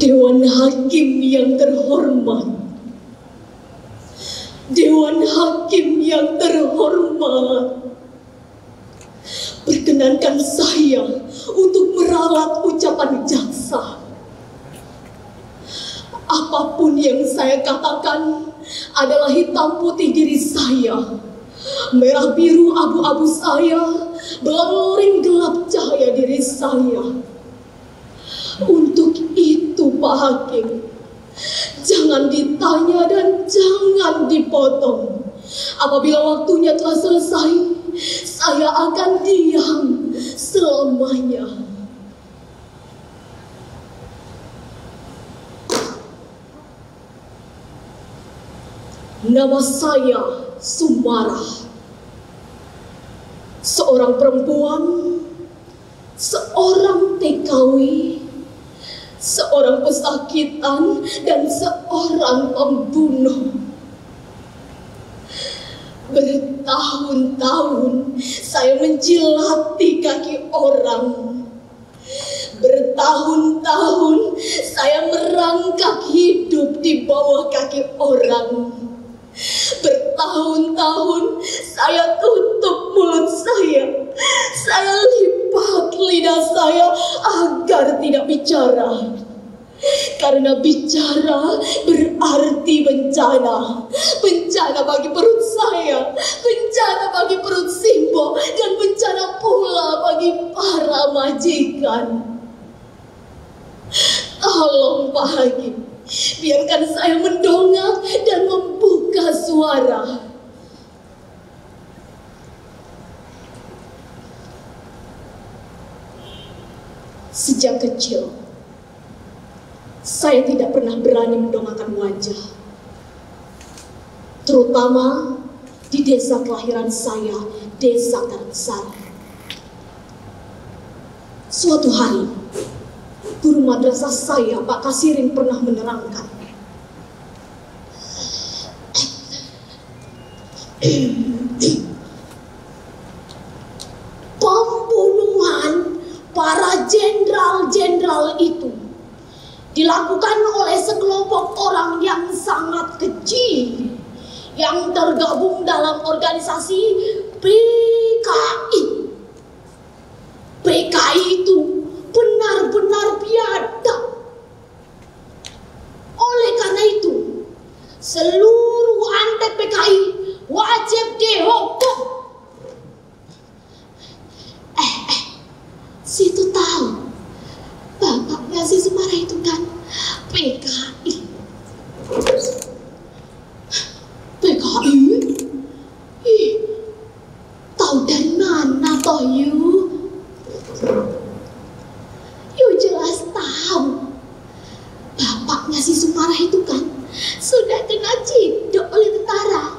Dewan Hakim yang terhormat, Dewan Hakim yang terhormat, perkenankan saya untuk meralat ucapan jaksa. Apapun yang saya katakan adalah hitam putih diri saya, merah biru abu-abu saya, belang-beling gelap cahaya diri saya. Untuk itu Pak Hakim, jangan ditanya dan jangan dipotong. Apabila waktunya telah selesai, saya akan diam selamanya. Nama saya Sumarah, seorang perempuan, seorang TKW, seorang pesakitan, dan seorang pembunuh. Bertahun-tahun saya menjilati kaki orang. Bertahun-tahun saya merangkak hidup di bawah kaki orang. Bertahun-tahun saya tutup mulut saya lipat lidah saya agar tidak bicara. Karena bicara berarti bencana. Bencana bagi perut saya, bencana bagi perut Simbo, dan bencana pula bagi para majikan. Tolong Pak Hakim, biarkan saya mendongak dan membuka suara. Sejak kecil, saya tidak pernah berani mendongakkan wajah, terutama di desa kelahiran saya, Desa Karangsari. Suatu hari, guru madrasah saya, Pak Kasirin, pernah menerangkan, pembunuhan para jenderal-jenderal itu dilakukan oleh sekelompok orang yang sangat kecil yang tergabung dalam organisasi PKI. PKI itu benar-benar biadab. Oleh karena itu, seluruh antek PKI wajib dihukum. Situ tahu bapaknya si Sumarah itu kan PKI. PKI? Ih, tahu dari mana toh you? You jelas tahu bapaknya si Sumarah itu kan sudah kena ciduk oleh tentara.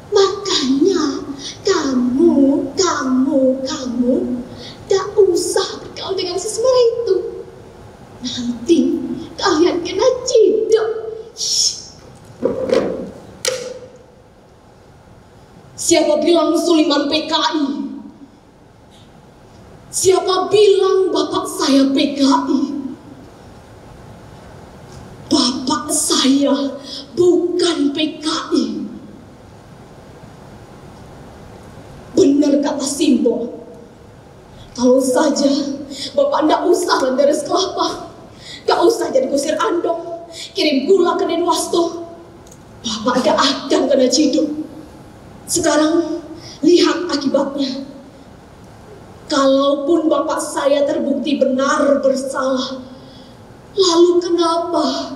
Makanya kamu tak usah bergaul dengan si Sumarah itu. Nanti kalian kena ciduk. Siapa bilang Suliman PKI? Siapa bilang bapak saya PKI? Bapak saya bukan PKI. Benar kata Simbo. Kalau saja bapak ndak usah landaras kelapa, nggak usah jadi kusir andong, kirim gula ke Denwasto, bapak gak akan kena ciduk. Sekarang lihat akibatnya. Kalaupun bapak saya terbukti benar bersalah, lalu kenapa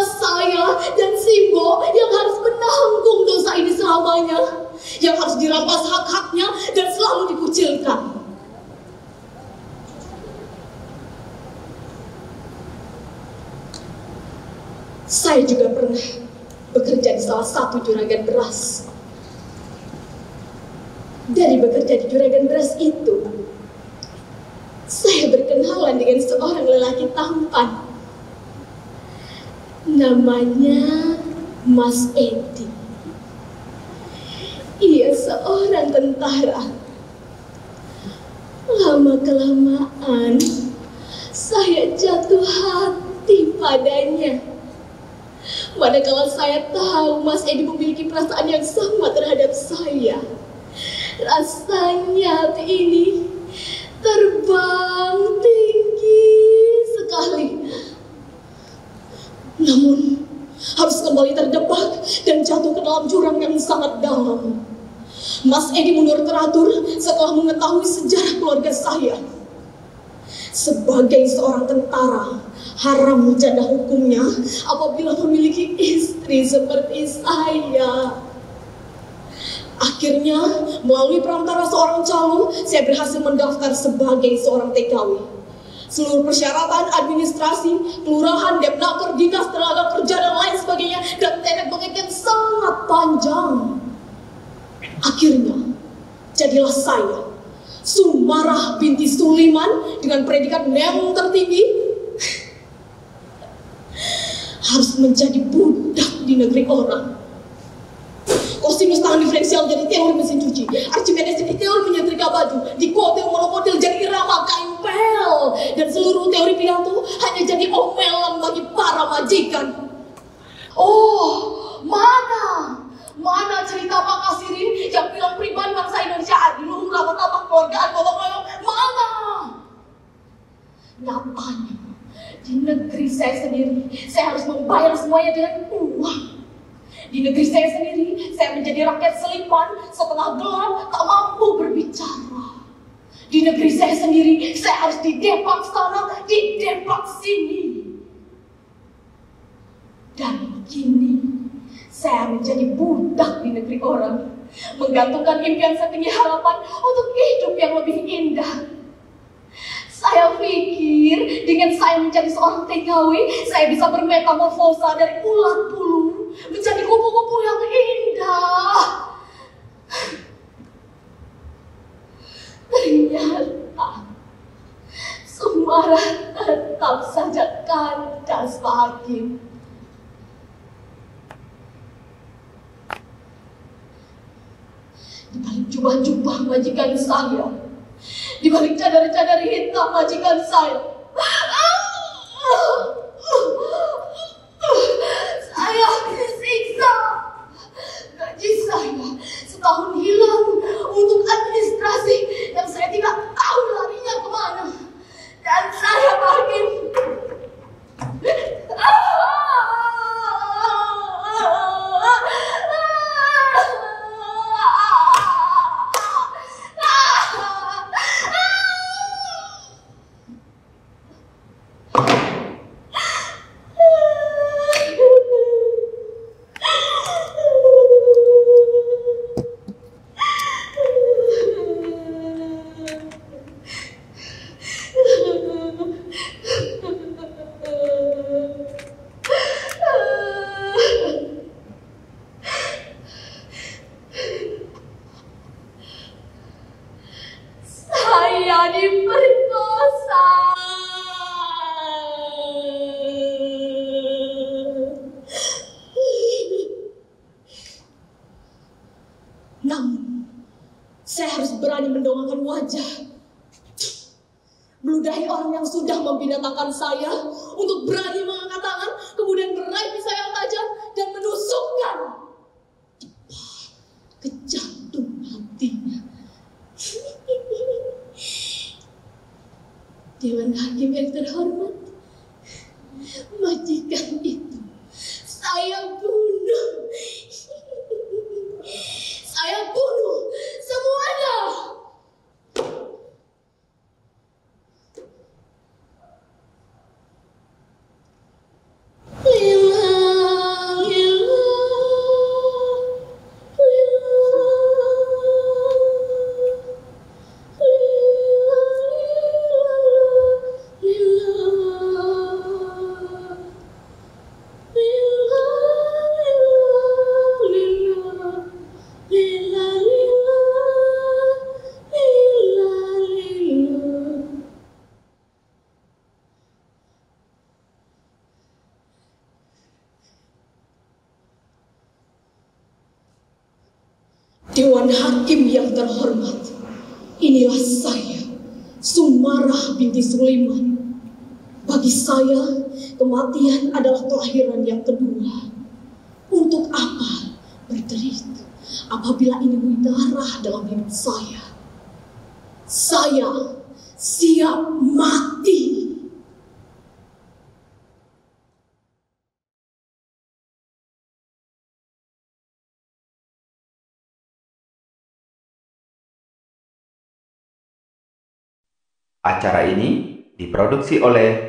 saya dan Simbo yang harus menanggung dosa ini selamanya, yang harus dirampas hak-haknya dan selalu dikucilkan? Saya juga pernah bekerja di salah satu juragan beras. Dari bekerja di juragan beras itu, saya berkenalan dengan seorang lelaki tampan. Namanya Mas Edi. Ia seorang tentara. Lama-kelamaan saya jatuh hati hati padanya. Manakala saya tahu Mas Edi memiliki perasaan yang sama terhadap saya, rasanya hati ini terbang tinggi sekali. Namun harus kembali terjebak dan jatuh ke dalam jurang yang sangat dalam. Mas Edi mundur teratur setelah mengetahui sejarah keluarga saya. Sebagai seorang tentara, haram janda hukumnya apabila memiliki istri seperti saya. Akhirnya, melalui perantara seorang calon, saya berhasil mendaftar sebagai seorang TKW. Seluruh persyaratan administrasi, kelurahan, Depnaker, dinas tenaga kerja dan lain sebagainya, dan tenet-tenet yang sangat panjang. Akhirnya, jadilah saya, Sumarah binti Suliman, dengan predikat NEM tertinggi, harus menjadi budak di negeri orang. Kosinus tangan diferensial jadi teori mesin cuci, Archimedes jadi teori menyetrika baju, dikotil monokotil jadi irama kain pel, dan seluruh teori pidato hanya jadi omelan bagi para majikan. Oh, mana cerita Pak Kasirin yang bilang pribadi bangsa Indonesia adil, rapat-rapat keluargaan, gotong royong? Mana? Nyatanya di negeri saya sendiri, saya harus membayar semuanya dengan uang. Di negeri saya sendiri, saya menjadi rakyat selipan, setengah gelap, tak mampu berbicara. Di negeri saya sendiri, saya harus didepak sana, didepak sini. Dan kini, saya menjadi budak di negeri orang, menggantungkan impian setinggi harapan untuk hidup yang lebih indah. Saya pikir dengan saya menjadi seorang TKW, saya bisa bermetamorfosa dari ulat bulu menjadi kupu-kupu yang indah. Ternyata Sumarah tetap saja kandas, Pak Hakim. Di balik jubah-jubah majikan saya, di balik cadar-cadar hitam majikan saya, saya disiksa. Gaji saya setahun hilang untuk administrasi yang saya tidak tahu larinya kemana. Dan saya Hakim, diperkosa. Namun, saya harus berani mendongakkan wajah, meludahi orang yang sudah membinasakan saya, untuk berani mengangkat tangan, kemudian meraih pisau yang tajam dan menusukkan ke jantung hatinya. Dewan Hakim yang terhormat, majikan itu saya bunuh. Saya bunuh semuanya. Dewan Hakim yang terhormat, inilah saya, Sumarah binti Suliman. Bagi saya, saya, kematian adalah kelahiran yang kedua. Untuk apa berderita apabila ini darah dalam hidup saya? Saya siap mati. Acara ini diproduksi oleh